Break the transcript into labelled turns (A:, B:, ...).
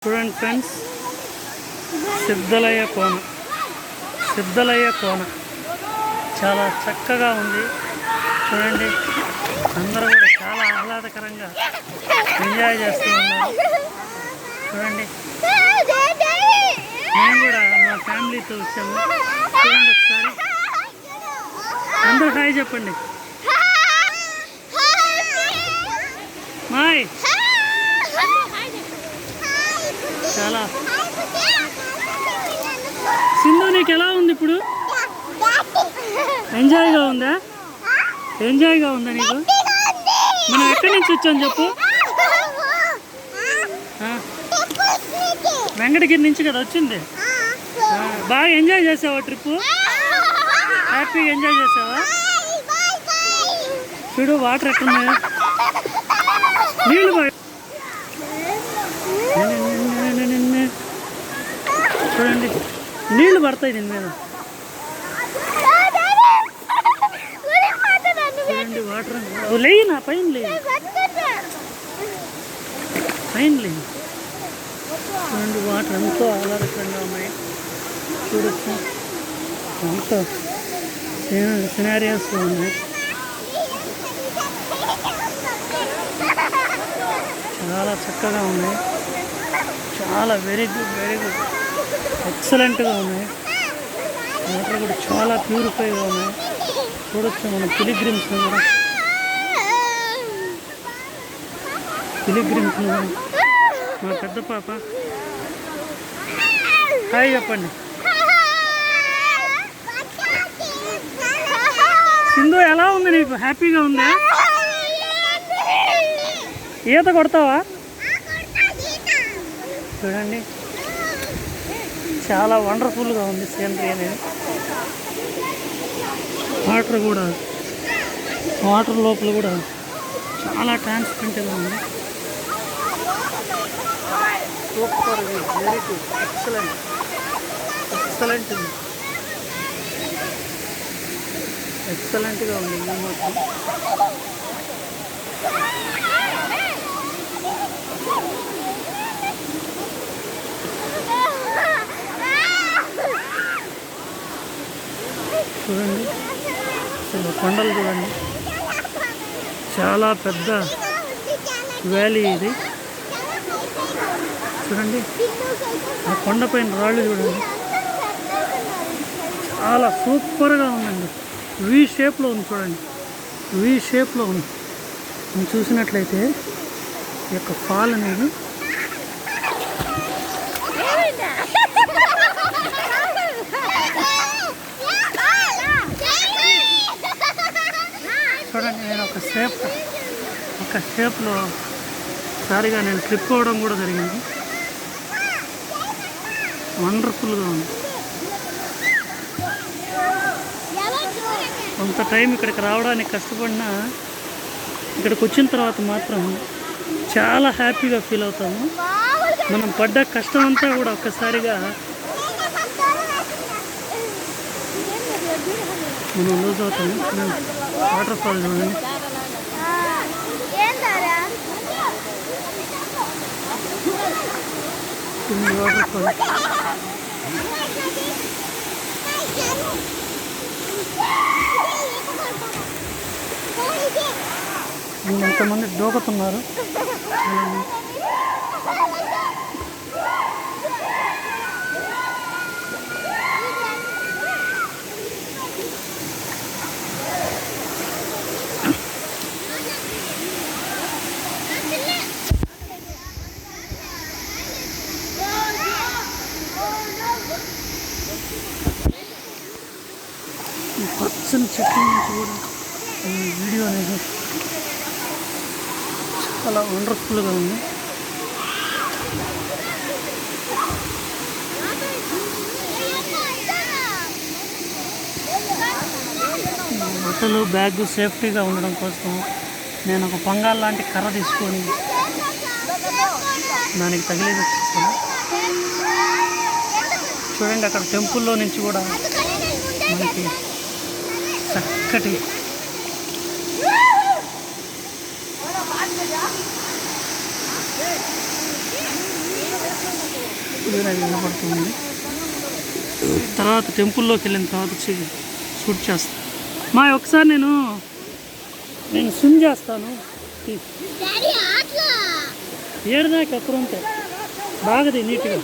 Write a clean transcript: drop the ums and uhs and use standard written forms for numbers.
A: చూడండి ఫ్రెండ్స్, సిద్ధలయ్య కోన చాలా చక్కగా ఉంది. చూడండి, అందరూ కూడా చాలా ఆహ్లాదకరంగా ఎంజాయ్ చేస్తూ ఉన్నారు. చూడండి, మేము కూడా మా ఫ్యామిలీతో వచ్చాము. చూడండి ఒకసారి, అందరూ హాయ్ చెప్పండి. మాయ్ చాలా సింధు, నీకు ఎలా ఉంది ఇప్పుడు? ఎంజాయ్గా ఉందా నీకు? మనం ఎక్కడి నుంచి వచ్చాం చెప్పు? వెంకటగిరి నుంచి కదా వచ్చింది. బాగా ఎంజాయ్ చేసావా? ట్రిప్పు హ్యాపీగా ఎంజాయ్ చేసావా? చూడు, వాటర్ ఎక్కడున్నాయో, నీళ్ళు బాగా. చూడండి, నీళ్లు పడతాయి దీని మీద. చూడండి, వాటర్ లేయి, నా పైన లేయి. చూడండి, వాటర్ ఎంతో ఆహ్లాదకరంగా ఉన్నాయి. చూడొచ్చు, ఎంతో సినారియోస్లో ఉన్నాయి. చాలా చక్కగా ఉన్నాయి. చాలా వెరీ గుడ్ ఎక్సలెంట్గా ఉన్నాయి. వాటర్ కూడా చాలా ప్యూరిఫైగా ఉన్నాయి. చూడొచ్చు మన పిలిగ్రిమ్స్ కూడా మా పెద్ద పాప హాయ్ చెప్పండి. సింధు, ఎలా ఉంది నీకు? హ్యాపీగా ఉందా? ఈత కొడతావా? చూడండి, చాలా వండర్ఫుల్గా ఉంది సీనరీ అనేది. వాటర్ లోపల కూడా చాలా ట్రాన్స్పరెంట్గా ఉంది. సూపర్, వెరీ గుడ్, ఎక్సలెంట్గా ఉంది. ఇది మాత్రం చూడండి, అసలు కొండలు చూడండి, చాలా పెద్ద వ్యాలీ ఇది. చూడండి, ఆ కొండపైన రాళ్ళు చూడండి, చాలా సూపర్గా ఉందండి. వి షేప్లో ఉంది. చూడండి, వి షేప్లో ఉంది. మనం చూసినట్లయితే ఈ యొక్క ఫాల్ అనేది చూడండి. నేను ఒక షేప్లో సారిగా నేను ట్రిప్ అవ్వడం కూడా జరిగింది. వండర్ఫుల్గా ఉంది. కొంత టైం ఇక్కడికి రావడానికి కష్టపడినా ఇక్కడికి వచ్చిన తర్వాత మాత్రం చాలా హ్యాపీగా ఫీల్ అవుతాము. మనం పడ్డ కష్టం అంతా కూడా ఒక్కసారిగా మనం లూజ్ అవుతాము. వాటర్ ఫాల్ చూడండి, వాటర్ ఫాల్. ఎంతమంది దూకుతున్నారు. పచ్చని చెట్ల నుంచి కూడా ఈ వీడియో అనేది చాలా వండర్ఫుల్గా ఉంది. బట్టలు, బ్యాగ్ సేఫ్టీగా ఉండడం కోసం నేను ఒక పంగాల్ లాంటి కర్ర తీసుకొని దానికి తగిలేది వచ్చేసాను. చూడండి, అక్కడ టెంపుల్లో నుంచి కూడా మనకి చక్కటి అది వినపడుతుంది. తర్వాత టెంపుల్లోకి వెళ్ళిన తర్వాత షూట్ చేస్తాను. మా ఒకసారి నేను స్విమ్ చేస్తాను. ఏడుదాకా ఎక్కడ ఉంటాయి బాగా నీట్గా.